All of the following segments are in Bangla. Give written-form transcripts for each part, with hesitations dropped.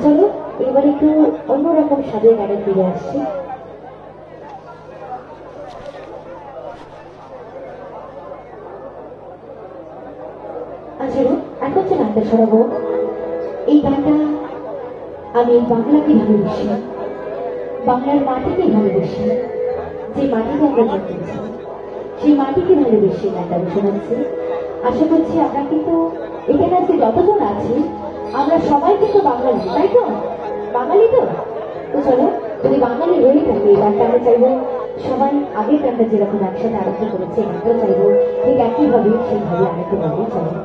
চলো এবার একটু অন্যরকম স্বাদের গানে ফিরে আসছি। আচ্ছা এখন যে গানটা শোনাবো, এই গানটা আমি বাংলাকে ভালোবেসি, বাংলার মাটিকে ভালোবেসি, যে মাটিতে আমরা জন্মেছি সেই মাটিকে ভালোবেসে গানটা আমি শোনাচ্ছি। আশা করছি আমরা কিন্তু এখানে আজকে যতজন আছি আমরা সবাই কিন্তু বাঙালি, তাই তো? বাঙালি তো চলো, যদি বাঙালি হয়ে থাকে এই গানটা আমরা চাইবো সবাই আগের গানটা যেরকম একসাথে আরম্ভ করেছে গানটাও চাইবো ঠিক একইভাবে সেইভাবে আরেকটু গানও চাইবো।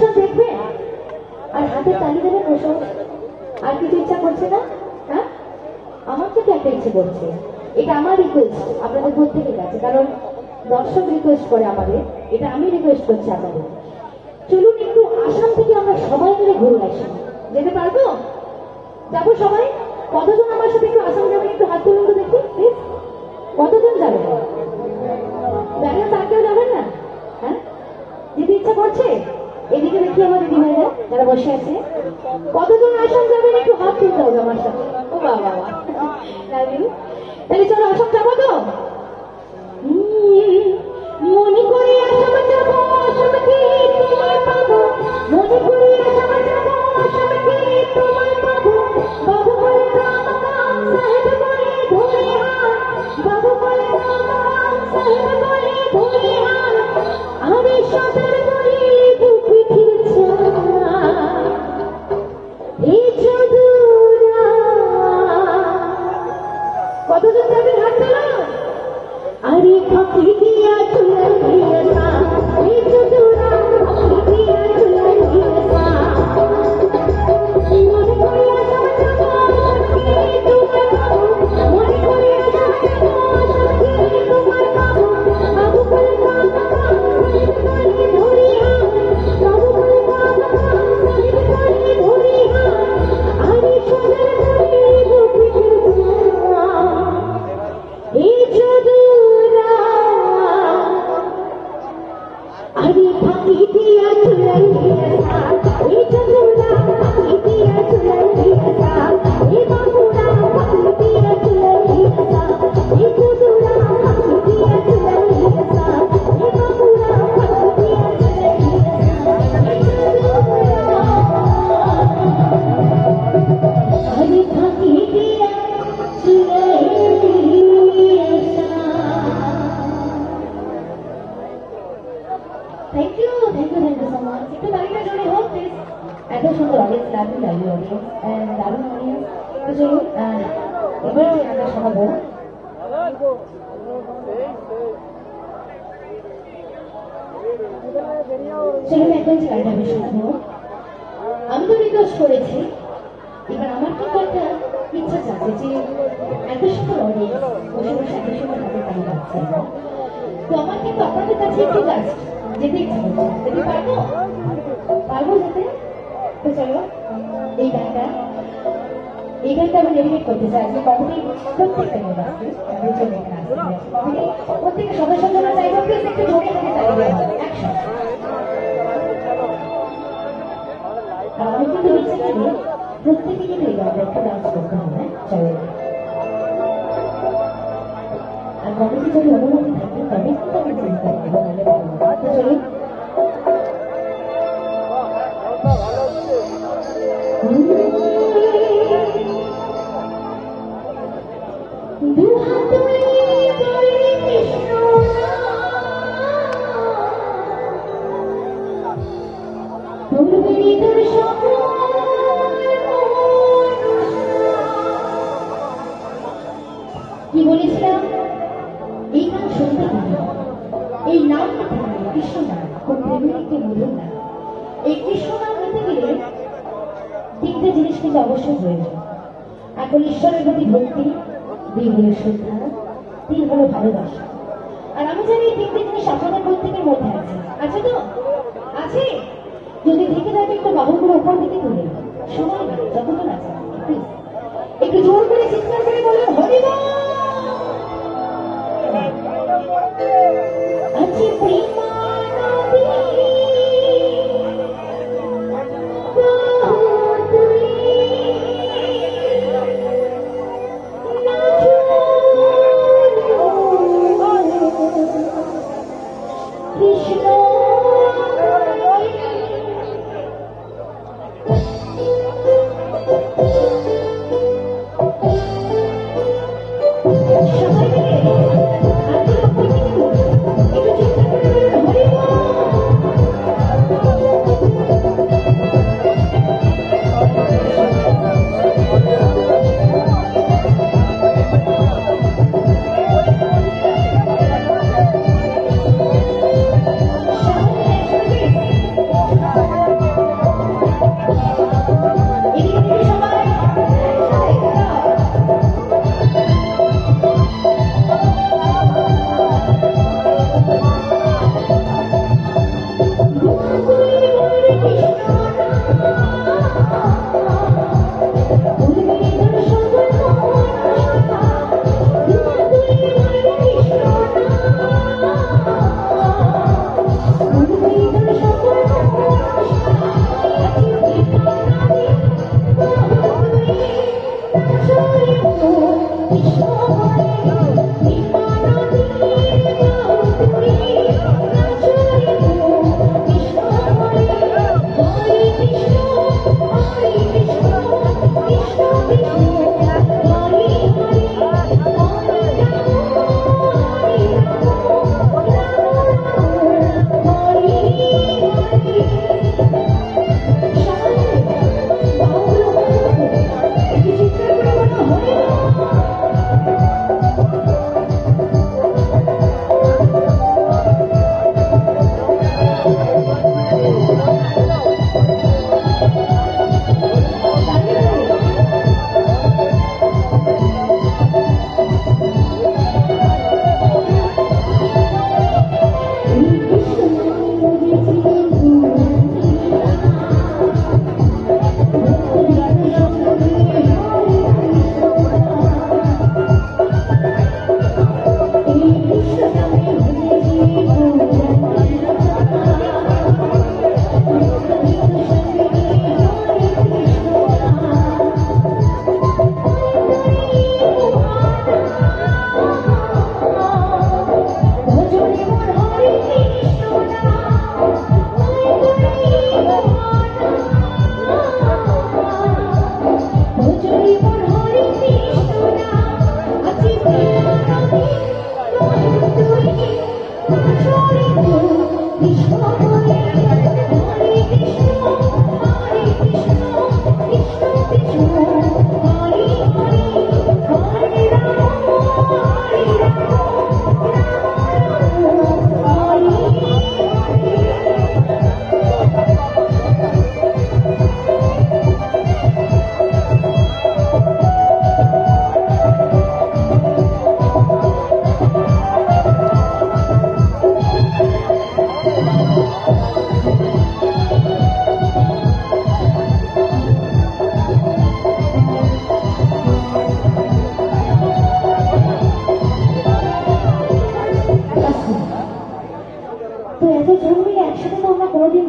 অনুষ্ঠান দেখবেন আর হাতে তালি দেবেন বসে। আর কিছু ইচ্ছা করছে না? হ্যাঁ, আমার থেকে একটা ইচ্ছে করছে। এটা আমার রিকোয়েস্ট আপনাদের প্রত্যেকের কাছে, কারণ দর্শক রিকোয়েস্ট করে আমাদের, এটা আমি রিকোয়েস্ট করছি আপনাদের। চলুন একটু আসাম থেকে আমরা সবাই মিলে ঘুরে আসি। যেতে পারবো? যাবো সবাই? কতজন আমার সাথে একটু আসাম যাবেন? একটু হাত তুলুন তো দেখি প্লিজ। কতজন যাবেন? জানেন তার কেউ যাবেন না? হ্যাঁ, যেতে ইচ্ছা করছে? এদিকে দেখি আমার দিদি ভাইরা যারা বসে আছে, কতজন আসাম যাবেন একটু হাত তুলতে হবে আমার সাথে। ও বাবা, তাহলে চলো আসাম যাবো তো? মনে করে আসাম যাবো, আসাম কি তোমার পাবো, মনে করে আসাম যাবো, আসাম কি তোমার পাবো, বাবু বলে রাম রাম সাহেব বলে ধরে হাত, বাবু বলে রাম রাম সাহেব বলে ধরে হাত, আমি সদর বলি পৃথিবীর ছায়া এই চদুরা। কতজন যাবেন হাত তোলো? আরে ফাঁকি দিয়া চুলার ভিয়েসা এই চদুরা, ফাঁকি দিয়া চুলার ভিয়েসা, মনে করে আসাম যাবো, আসাম কি তোমার পাবো, মনে করে আসাম যাবো, আসাম কি তোমার পাবো, বাবু বলে রাম রাম সাহেব বলে ধরে হাত, বাবু বলে রাম রাম সাহেব বলে ধরে হাত, আরে সদর বলি পৃথিবীর ছায়া এই চদুরা। আরে ফাঁকি দিয়া চুলার ভিয়েসা এই চদুরা, ফাঁকি দিয়া চুলার ভিয়েসা, এই বাবুরা ফাঁকি দিয়া চুলার ভিয়েসা, এই চদুরা ফাঁকি দিয়া চুলার ভিয়েসা, এই বাবুরা ফাঁকি দিয়া চুলার ভিয়েসা, এই চদুরা। আরে ফাঁকি দিয়া চুলার ভিয়েসা। Thank you so much. একটু বাড়িটা জোরে হোক প্লিজ। এত সুন্দর অডিয়েন্স, দারুণ লাইভ অডিয়েন্স, দারুণ অডিয়েন্স। তো চলুন এবার আমরা শোনাবো চলুন এখন যে গানটা আমি শুনবো। আমি তো রিকোয়েস্ট করেছি, এবার আমার কিন্তু একটা ইচ্ছা চাচ্ছে যে এত সুন্দর অডিয়েন্স বসে বসে এত সুন্দর হাতে তালি পাচ্ছে, তো আমার কিন্তু আপনাদের কাছে একটু জাস্ট যেতে ইচ্ছা করছে। যেতে পারবো? পারবো যেতে? তো চলো এই গানটা আমি ডেডিকেট করতে চাই যে কমিটির প্রত্যেকটা মেম্বারকে, প্রত্যেকটা সদস্যের জন্য চাইবো প্লিজ একটু জোরে হাতে তালি দেওয়া হবে একসাথে। আমি কিন্তু ইচ্ছে করি প্রত্যেকে কিন্তু এই গানটা একটু ডান্স করতে হবে। চলো, আর কমিটি যদি অনুমতি থাকে তবে কিন্তু আমি চিন্তা করবো, নাহলে পারবো না। তো চলো কি বলেছিলাম? এই গান শুনতে হবে, এই নাম কৃষ্ণ নাম, খুব প্রেমের একটি মধুর নাম। এই কৃষ্ণ নাম নিতে গেলে তিনটে জিনিস কিন্তু অবশ্যই প্রয়োজন। এক হল ঈশ্বরের প্রতি ভক্তি, দুই হলো শ্রদ্ধা, তিন হলো ভালোবাসা। আর আমি জানি এই তিনটে জিনিস আপনাদের প্রত্যেকের মধ্যে আছে। আছে তো? আছে? যদি থেকে থাকে একটু বাহুগুলো উপর দিকে তুলে সময় নেই, যতক্ষণ আছে একটু জোর করে চিৎকার করে বলুন হরিবল। আছে প্রেমানদী কৃষ্ণ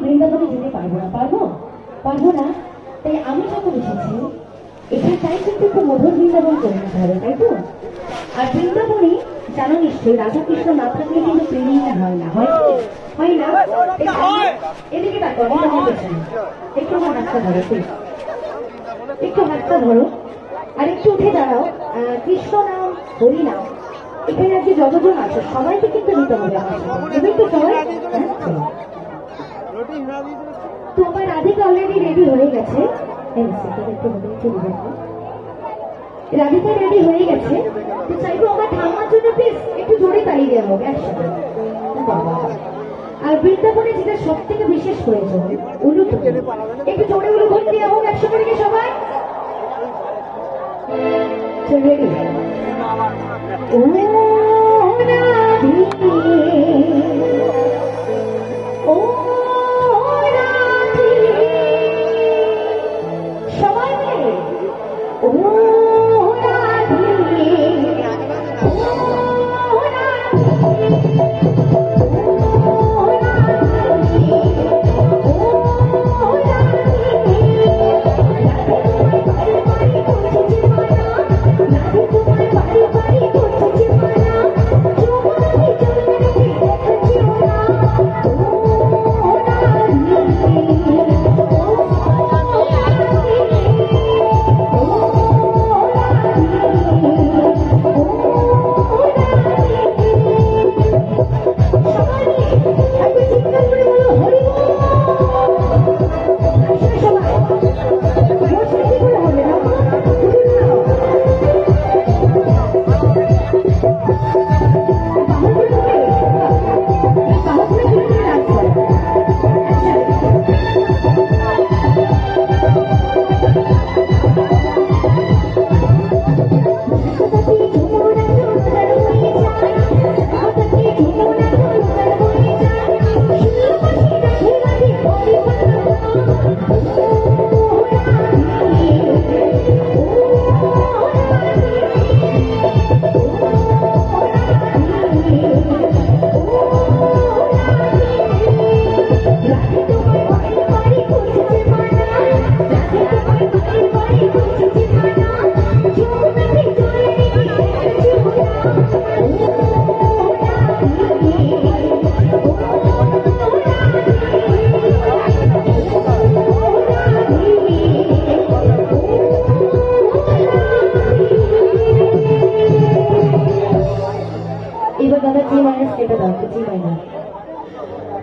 বৃন্দাবনে যেতে পারবো না, পারবো না। তাই আমি যখন এসেছি এখানটাই কিন্তু একটু মধুর বৃন্দাবন করে নিতে হবে, তাই তো? আর বৃন্দাবনে জানো নিশ্চয়ই রাধা কৃষ্ণ না থাকলে কিন্তু প্রেমিকা হয় না, হয় না? এদিকে তাকো, একটু আমার হাতটা ধরো, একটু হাতটা ধরো আর একটু উঠে দাঁড়াও। কৃষ্ণ নাম, হরি নাম, এখানে আজকে যতজন আছে সবাইকে কিন্তু নিতে হবে আমার সাথে, এবার তো সবাই। তো আমার রাধিকা অলরেডি রেডি হয়ে গেছে, রাধিকা রেডি হয়ে গেছে। তো চাইবো আমার ঠাম্মার জন্য প্লিজ একটু জোরে তালি দেওয়া হবে একসাথে। আর বৃন্দাবনে যেটা সব থেকে বিশেষ প্রয়োজন উলুধ্বনি, একটু জোরে উলুধ্বনি দেওয়া হোক একসাথে থেকে সবাই। রেডি? ও ও সবাই মিলে ও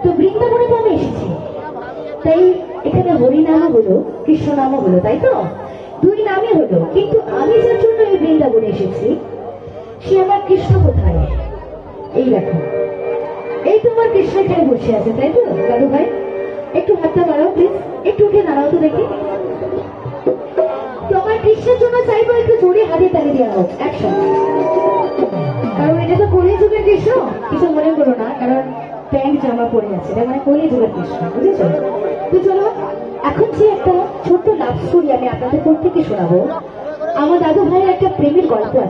তো বৃন্দাবনে তো আমি এসেছি, তাই এখানে হরি নামও হলো কৃষ্ণ নামও হলো, তাই তো? দুই নামই হলো। কিন্তু আমি যার জন্য এই বৃন্দাবনে এসেছি সে আমার কৃষ্ণ কোথায়? এই দেখো, এই তোমার কৃষ্ণ এখানে বসে আছে, তাই তো দাদু ভাই? একটু হাতটা বাড়াও প্লিজ, একটু উঠে দাঁড়াও তো দেখি। তোমার কৃষ্ণের জন্য চাইবো একটু জোরে হাতে তালি দেওয়া হোক একসাথে, কারণ এটা তো কলি যুগের কৃষ্ণ, কিছু মনে করো না, কারণ প্যান্ট জামা পরে আছে, এটা মানে কলি যুগের কৃষ্ণ, বুঝেছো? তো চলো এখন যে একটা ছোট্ট লাভ স্টোরি আমি আপনাদের প্রত্যেককে শোনাবো। আমার দাদু ভাইয়ের একটা প্রেমের গল্প আছে।